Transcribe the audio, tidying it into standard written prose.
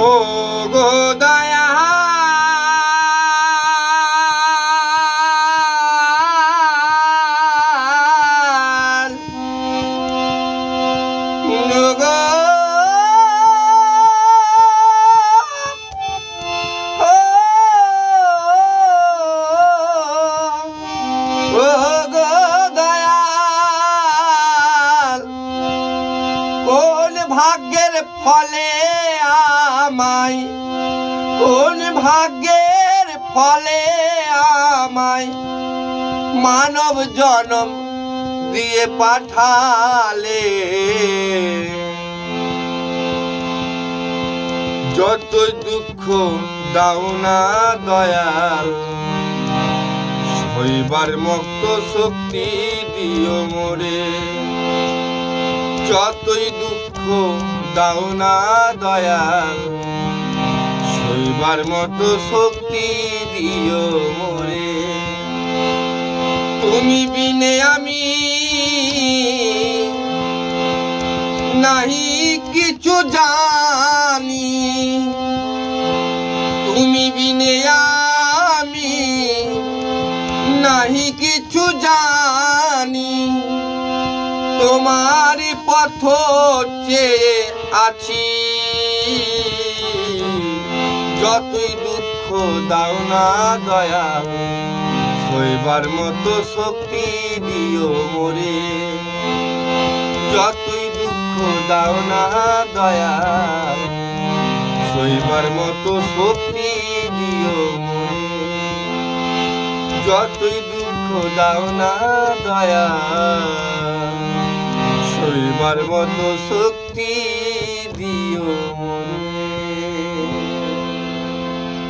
ও গো দয়া ভাগ্যের ফলে আমায় কোন ভাগ্যের ফলে আমায় মানব জনম দিয়ে পাঠালে যতই দুঃখ দাও না দয়াল সইবার মত শক্তি দিও মোরে যতই দুঃখ দাও না দয়াল সইবার মতো শক্তি দিও মোরে তুমি বিনে আমি নাহি কিছু জানি তুমি বিনে আমি নাহি কিছু জানি তোমার পথ চেয়ে আছি যতই দুঃখ দাও না দয়াল সইবার মতো শক্তি দিও মোরে যতই দুঃখ দাও না দয়াল সইবার মতো শক্তি দিও মোরে যতই দুঃখ দাও না দয়াল সইবার মতো শক্তি